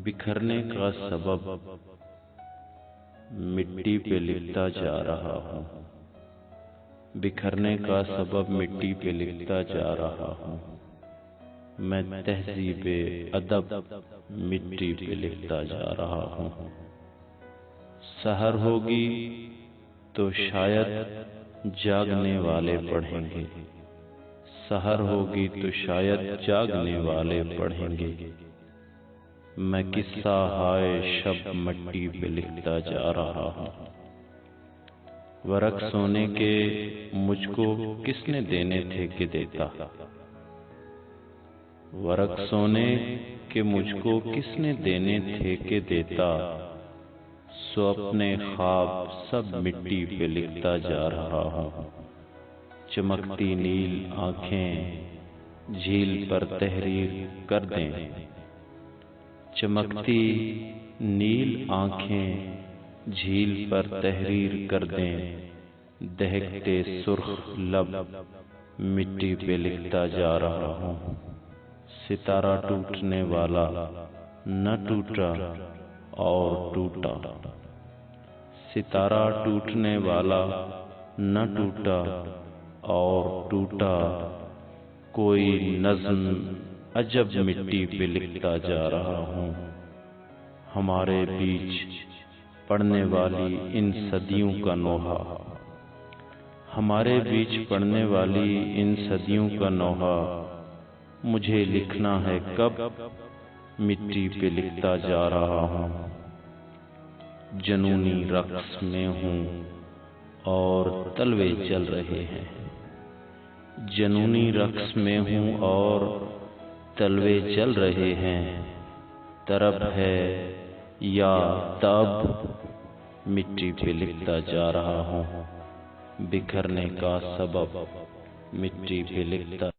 بکھرنے کا سبب مٹی پہ لکھتا جا رہا ہوں، بکھرنے کا سبب مٹی پہ لکھتا جا رہا ہوں، میں تہذیب ادب مٹی پہ لکھتا جا رہا ہوں۔ سحر ہوگی تو شاید جاگنے والے پڑھیں گے، سحر ہوگی تو شاید جاگنے والے پڑھیں گے، میں قصہ ہائے شب مٹی پہ لکھتا جا رہا ہوں۔ ورق سونے کے مجھ کو کس نے دینے تھے کہ دیتا، ورق سونے کے مجھ کو کس نے دینے تھے کہ دیتا، سو اپنے خواب سب مٹی پہ لکھتا جا رہا ہوں۔ چمکتی نیل آنکھیں جھیل پر تحریر کر دیں، چمکتی نیل آنکھیں جھیل پر تحریر کر دیں، دہکتے سرخ لب مٹی پہ لکھتا جا رہا ہوں۔ ستارہ ٹوٹنے والا نہ ٹوٹا اور ٹوٹا، ستارہ ٹوٹنے والا نہ ٹوٹا اور ٹوٹا، کوئی نظم عجب مٹی پہ لکھتا جا رہا ہوں۔ ہمارے بیچ پڑنے والی ان صدیوں کا نوحہ، ہمارے بیچ پڑنے والی ان صدیوں کا نوحہ، مجھے لکھنا ہے کب مٹی پہ لکھتا جا رہا ہوں۔ جنونی رقص میں ہوں اور تلوے جل رہے ہیں، جنونی رقص میں ہوں اور تلوے جل رہے ہیں، طرب ہے یا تب مٹی پہ لکھتا جا رہا ہوں، بکھرنے کا سبب مٹی پہ لکھتا